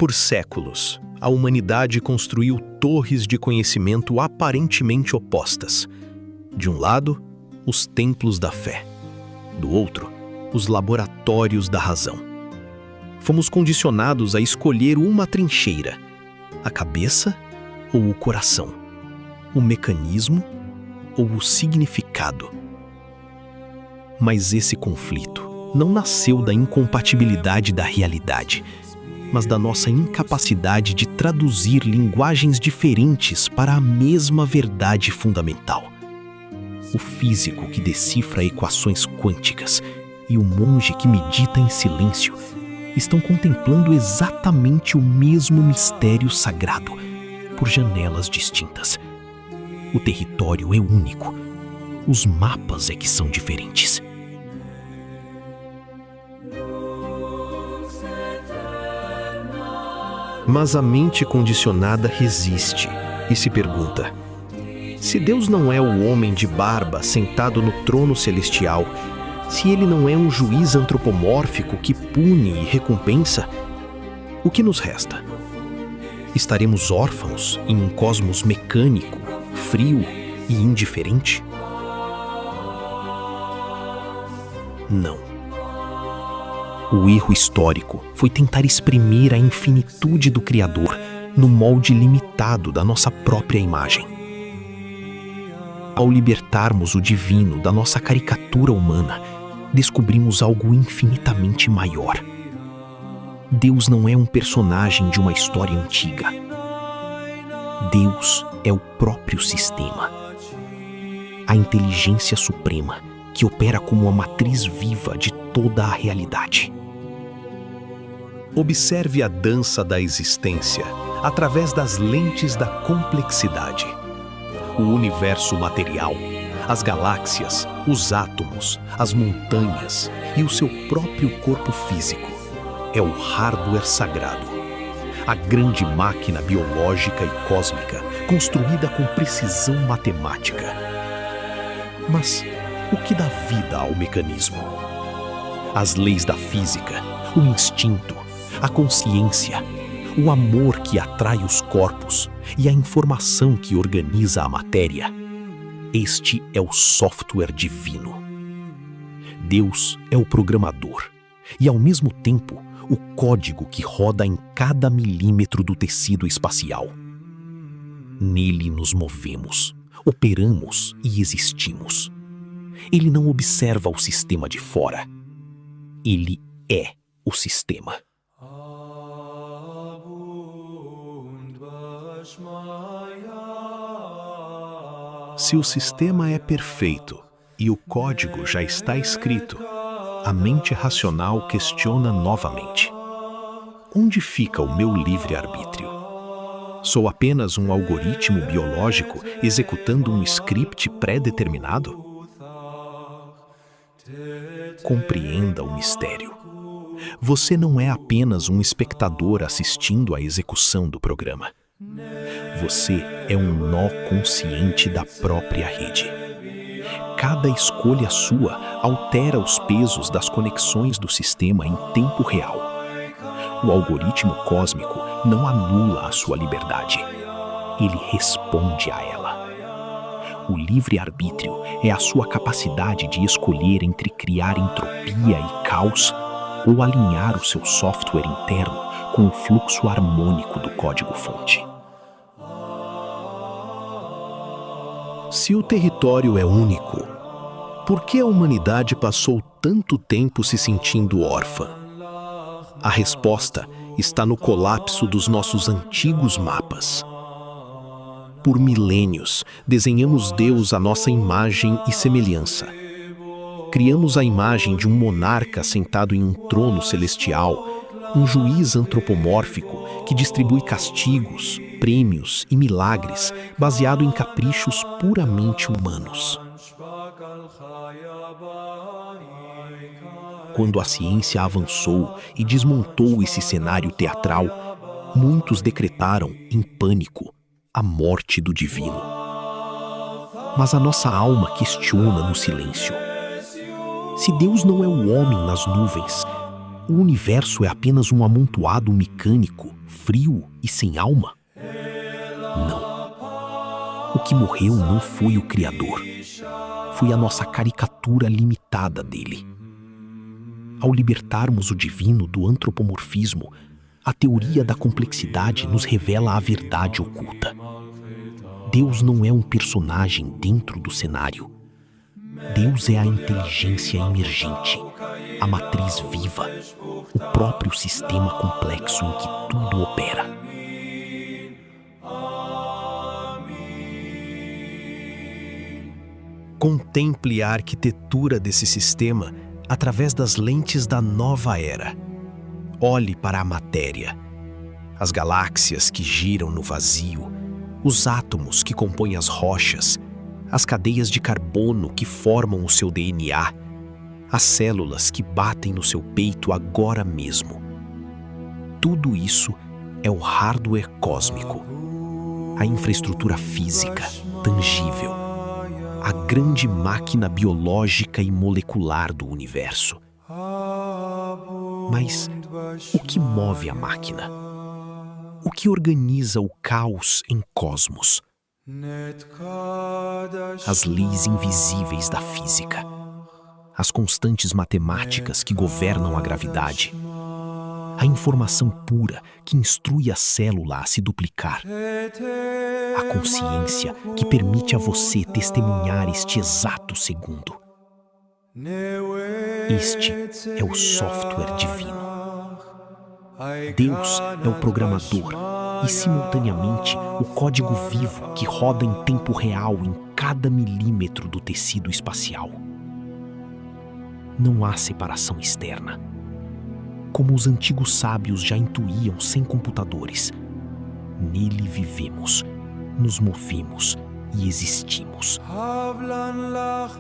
Por séculos, a humanidade construiu torres de conhecimento aparentemente opostas. De um lado, os templos da fé. Do outro, os laboratórios da razão. Fomos condicionados a escolher uma trincheira: a cabeça ou o coração, o mecanismo ou o significado. Mas esse conflito não nasceu da incompatibilidade da realidade, mas da nossa incapacidade de traduzir linguagens diferentes para a mesma verdade fundamental. O físico que decifra equações quânticas e o monge que medita em silêncio estão contemplando exatamente o mesmo mistério sagrado, por janelas distintas. O território é único, os mapas é que são diferentes. Mas a mente condicionada resiste e se pergunta: se Deus não é o homem de barba sentado no trono celestial, se ele não é um juiz antropomórfico que pune e recompensa, o que nos resta? Estaremos órfãos em um cosmos mecânico, frio e indiferente? Não. O erro histórico foi tentar exprimir a infinitude do Criador no molde limitado da nossa própria imagem. Ao libertarmos o divino da nossa caricatura humana, descobrimos algo infinitamente maior. Deus não é um personagem de uma história antiga. Deus é o próprio sistema. A inteligência suprema que opera como a matriz viva de toda a realidade. Observe a dança da existência através das lentes da complexidade. O universo material, as galáxias, os átomos, as montanhas e o seu próprio corpo físico é o hardware sagrado, a grande máquina biológica e cósmica construída com precisão matemática. Mas o que dá vida ao mecanismo? As leis da física, o instinto, a consciência, o amor que atrai os corpos e a informação que organiza a matéria. Este é o software divino. Deus é o programador e, ao mesmo tempo, o código que roda em cada milímetro do tecido espacial. Nele nos movemos, operamos e existimos. Ele não observa o sistema de fora. Ele é o sistema. Se o sistema é perfeito e o código já está escrito, a mente racional questiona novamente: onde fica o meu livre-arbítrio? Sou apenas um algoritmo biológico executando um script pré-determinado? Compreenda o mistério. Você não é apenas um espectador assistindo à execução do programa. Você é um nó consciente da própria rede. Cada escolha sua altera os pesos das conexões do sistema em tempo real. O algoritmo cósmico não anula a sua liberdade. Ele responde a ela. O livre-arbítrio é a sua capacidade de escolher entre criar entropia e caos ou alinhar o seu software interno com o fluxo harmônico do código-fonte. Se o território é único, por que a humanidade passou tanto tempo se sentindo órfã? A resposta está no colapso dos nossos antigos mapas. Por milênios, desenhamos Deus à nossa imagem e semelhança. Criamos a imagem de um monarca sentado em um trono celestial, um juiz antropomórfico que distribui castigos, prêmios e milagres baseado em caprichos puramente humanos. Quando a ciência avançou e desmontou esse cenário teatral, muitos decretaram, em pânico, a morte do divino. Mas a nossa alma questiona no silêncio. Se Deus não é o homem nas nuvens, o universo é apenas um amontoado mecânico, frio e sem alma? Não. O que morreu não foi o Criador. Foi a nossa caricatura limitada dele. Ao libertarmos o divino do antropomorfismo, a teoria da complexidade nos revela a verdade oculta. Deus não é um personagem dentro do cenário. Deus é a inteligência emergente, a matriz viva, o próprio sistema complexo em que tudo opera. Contemple a arquitetura desse sistema através das lentes da nova era. Olhe para a matéria, as galáxias que giram no vazio, os átomos que compõem as rochas, as cadeias de carbono que formam o seu DNA, as células que batem no seu peito agora mesmo. Tudo isso é o hardware cósmico, a infraestrutura física, tangível, a grande máquina biológica e molecular do universo. Mas o que move a máquina? O que organiza o caos em cosmos? As leis invisíveis da física, as constantes matemáticas que governam a gravidade, a informação pura que instrui a célula a se duplicar, a consciência que permite a você testemunhar este exato segundo. Este é o software divino. Deus é o programador e, simultaneamente, o código vivo que roda em tempo real em cada milímetro do tecido espacial. Não há separação externa. Como os antigos sábios já intuíam sem computadores, nele vivemos, nos movemos e existimos.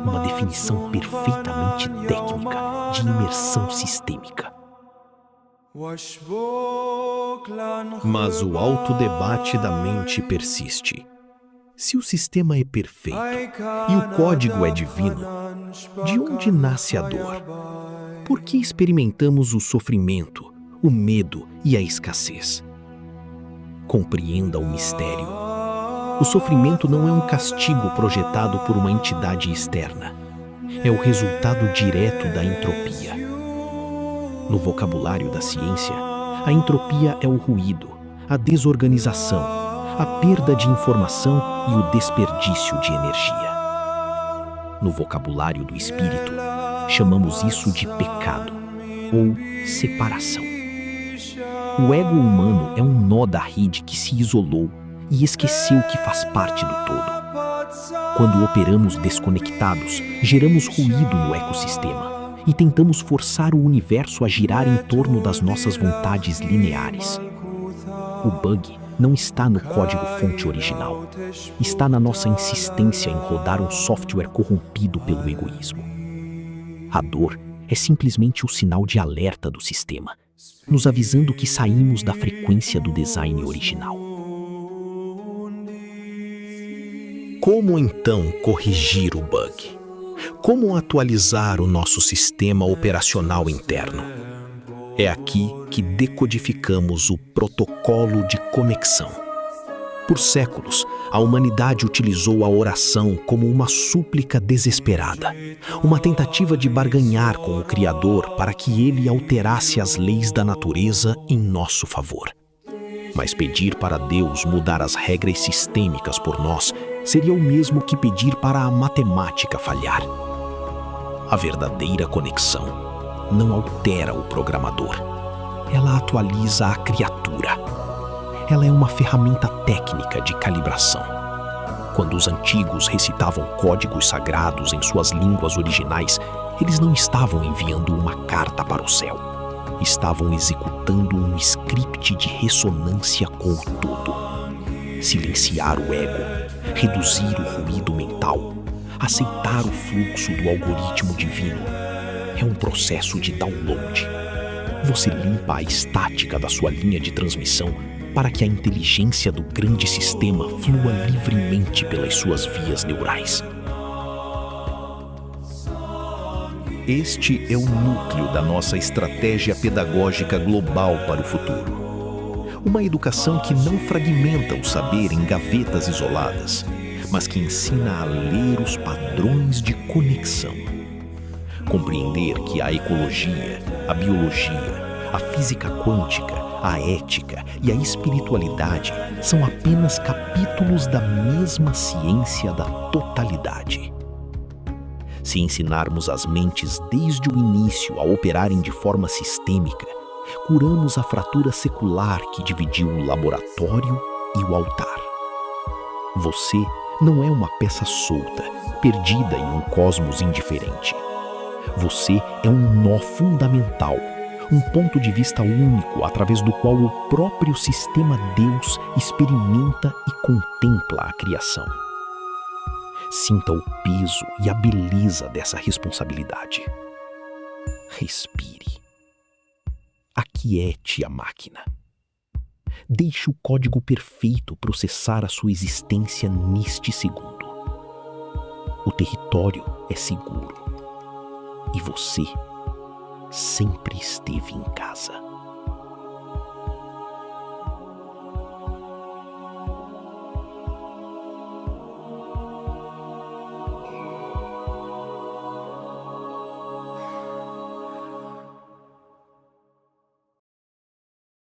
Uma definição perfeitamente técnica de imersão sistêmica. Mas o autodebate da mente persiste. Se o sistema é perfeito e o código é divino, de onde nasce a dor? Por que experimentamos o sofrimento, o medo e a escassez? Compreenda o mistério. O sofrimento não é um castigo projetado por uma entidade externa. É o resultado direto da entropia. No vocabulário da ciência, a entropia é o ruído, a desorganização, a perda de informação e o desperdício de energia. No vocabulário do espírito, chamamos isso de pecado ou separação. O ego humano é um nó da rede que se isolou e esqueceu que faz parte do todo. Quando operamos desconectados, geramos ruído no ecossistema e tentamos forçar o universo a girar em torno das nossas vontades lineares. O bug não está no código-fonte original. Está na nossa insistência em rodar um software corrompido pelo egoísmo. A dor é simplesmente o sinal de alerta do sistema, nos avisando que saímos da frequência do design original. Como então corrigir o bug? Como atualizar o nosso sistema operacional interno? É aqui que decodificamos o protocolo de conexão. Por séculos, a humanidade utilizou a oração como uma súplica desesperada, uma tentativa de barganhar com o Criador para que ele alterasse as leis da natureza em nosso favor. Mas pedir para Deus mudar as regras sistêmicas por nós seria o mesmo que pedir para a matemática falhar. A verdadeira conexão não altera o programador. Ela atualiza a criatura. Ela é uma ferramenta técnica de calibração. Quando os antigos recitavam códigos sagrados em suas línguas originais, eles não estavam enviando uma carta para o céu. Estavam executando um script de ressonância com o todo. Silenciar o ego, reduzir o ruído mental, aceitar o fluxo do algoritmo divino. É um processo de download. Você limpa a estática da sua linha de transmissão para que a inteligência do grande sistema flua livremente pelas suas vias neurais. Este é o núcleo da nossa estratégia pedagógica global para o futuro. Uma educação que não fragmenta o saber em gavetas isoladas, mas que ensina a ler os padrões de conexão. Compreender que a ecologia, a biologia, a física quântica, a ética e a espiritualidade são apenas capítulos da mesma ciência da totalidade. Se ensinarmos as mentes desde o início a operarem de forma sistêmica, curamos a fratura secular que dividiu o laboratório e o altar. Você não é uma peça solta, perdida em um cosmos indiferente. Você é um nó fundamental, um ponto de vista único através do qual o próprio sistema Deus experimenta e contempla a criação. Sinta o peso e a beleza dessa responsabilidade. Respire. Aquiete a máquina. Deixe o código perfeito processar a sua existência neste segundo. O território é seguro. E você sempre esteve em casa.